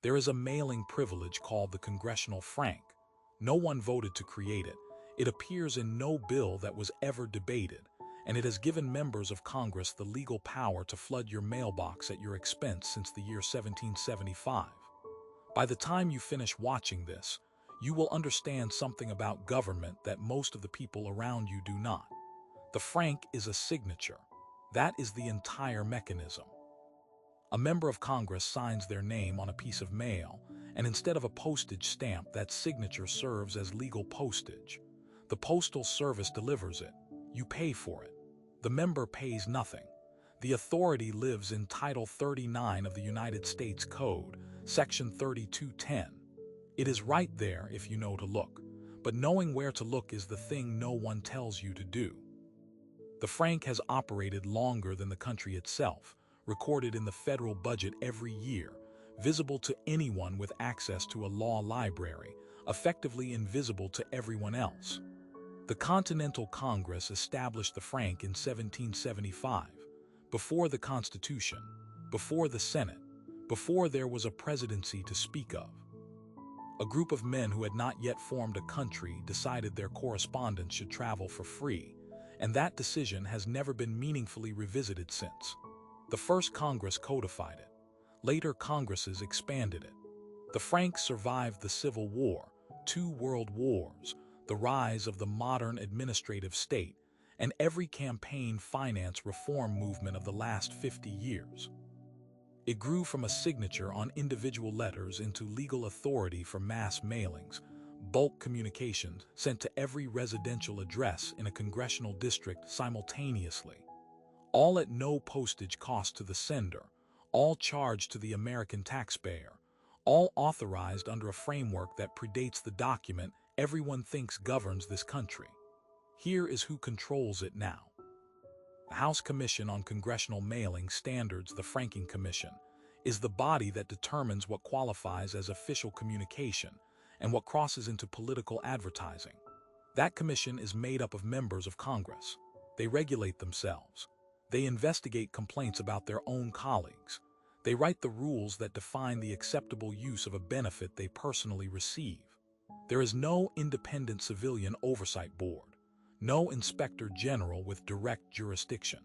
There is a mailing privilege called the Congressional Frank. No one voted to create it. It appears in no bill that was ever debated, and it has given members of Congress the legal power to flood your mailbox at your expense since the year 1775. By the time you finish watching this, you will understand something about government that most of the people around you do not. The frank is a signature. That is the entire mechanism. A member of Congress signs their name on a piece of mail, and instead of a postage stamp, that signature serves as legal postage. The Postal Service delivers it. You pay for it. The member pays nothing. The authority lives in Title 39 of the United States Code, Section 3210. It is right there if you know to look, but knowing where to look is the thing no one tells you to do. The frank has operated longer than the country itself, recorded in the federal budget every year, visible to anyone with access to a law library, effectively invisible to everyone else. The Continental Congress established the frank in 1775, before the Constitution, before the Senate, before there was a presidency to speak of. A group of men who had not yet formed a country decided their correspondence should travel for free, and that decision has never been meaningfully revisited since. The first Congress codified it. Later Congresses expanded it. The frank survived the Civil War, 2 world wars, the rise of the modern administrative state, and every campaign finance reform movement of the last 50 years. It grew from a signature on individual letters into legal authority for mass mailings, bulk communications sent to every residential address in a congressional district simultaneously. All at no postage cost to the sender, all charged to the American taxpayer, all authorized under a framework that predates the document everyone thinks governs this country. Here is who controls it now. The House Commission on Congressional Mailing Standards, the Franking Commission, is the body that determines what qualifies as official communication and what crosses into political advertising. That commission is made up of members of Congress. They regulate themselves. They investigate complaints about their own colleagues. They write the rules that define the acceptable use of a benefit they personally receive. There is no independent civilian oversight board, no inspector general with direct jurisdiction.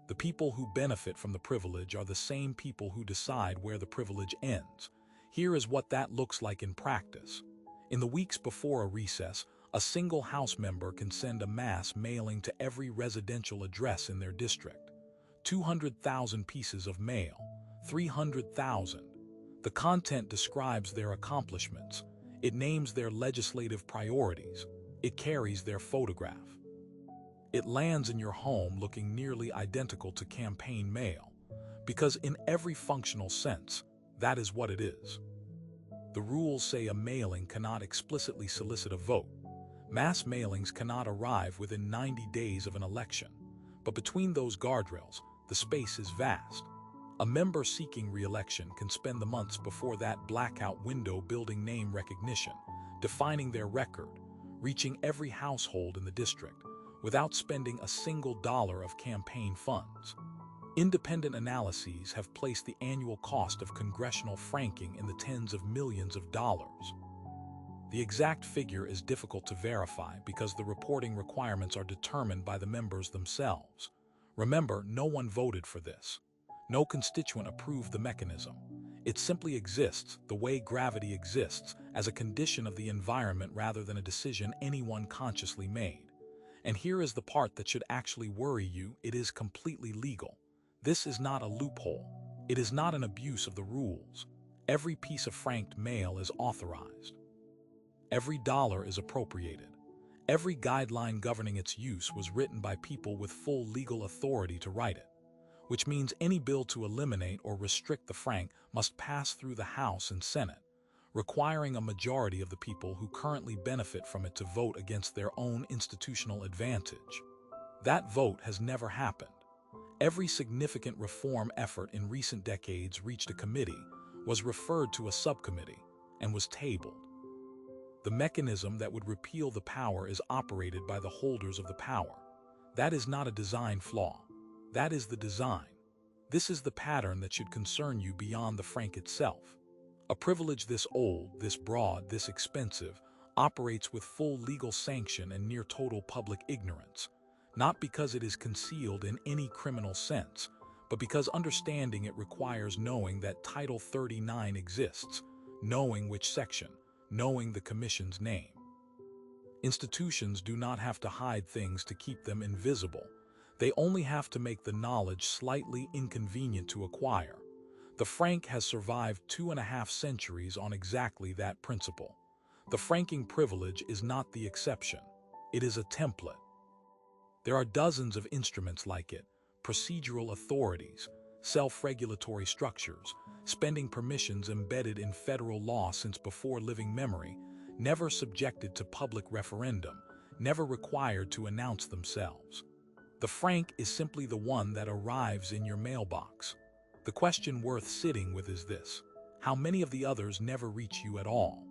The people who benefit from the privilege are the same people who decide where the privilege ends. Here is what that looks like in practice. In the weeks before a recess, a single House member can send a mass mailing to every residential address in their district. 200,000 pieces of mail, 300,000. The content describes their accomplishments. It names their legislative priorities. It carries their photograph. It lands in your home looking nearly identical to campaign mail, because in every functional sense, that is what it is. The rules say a mailing cannot explicitly solicit a vote. Mass mailings cannot arrive within 90 days of an election, but between those guardrails, the space is vast. A member seeking re-election can spend the months before that blackout window building name recognition, defining their record, reaching every household in the district, without spending a single dollar of campaign funds. Independent analyses have placed the annual cost of congressional franking in the tens of millions of dollars. The exact figure is difficult to verify because the reporting requirements are determined by the members themselves. Remember, no one voted for this. No constituent approved the mechanism. It simply exists the way gravity exists, as a condition of the environment rather than a decision anyone consciously made. And here is the part that should actually worry you: it is completely legal. This is not a loophole. It is not an abuse of the rules. Every piece of franked mail is authorized. Every dollar is appropriated. Every guideline governing its use was written by people with full legal authority to write it, which means any bill to eliminate or restrict the frank must pass through the House and Senate, requiring a majority of the people who currently benefit from it to vote against their own institutional advantage. That vote has never happened. Every significant reform effort in recent decades reached a committee, was referred to a subcommittee, and was tabled. The mechanism that would repeal the power is operated by the holders of the power. That is not a design flaw. That is the design. This is the pattern that should concern you beyond the frank itself. A privilege this old, this broad, this expensive, operates with full legal sanction and near total public ignorance, not because it is concealed in any criminal sense, but because understanding it requires knowing that Title 39 exists, knowing which section, knowing the Commission's name. Institutions do not have to hide things to keep them invisible. They only have to make the knowledge slightly inconvenient to acquire. The frank has survived 2.5 centuries on exactly that principle. The franking privilege is not the exception. It is a template. There are dozens of instruments like it: procedural authorities, self-regulatory structures, spending permissions embedded in federal law since before living memory, never subjected to public referendum, never required to announce themselves. The frank is simply the one that arrives in your mailbox. The question worth sitting with is this: how many of the others never reach you at all?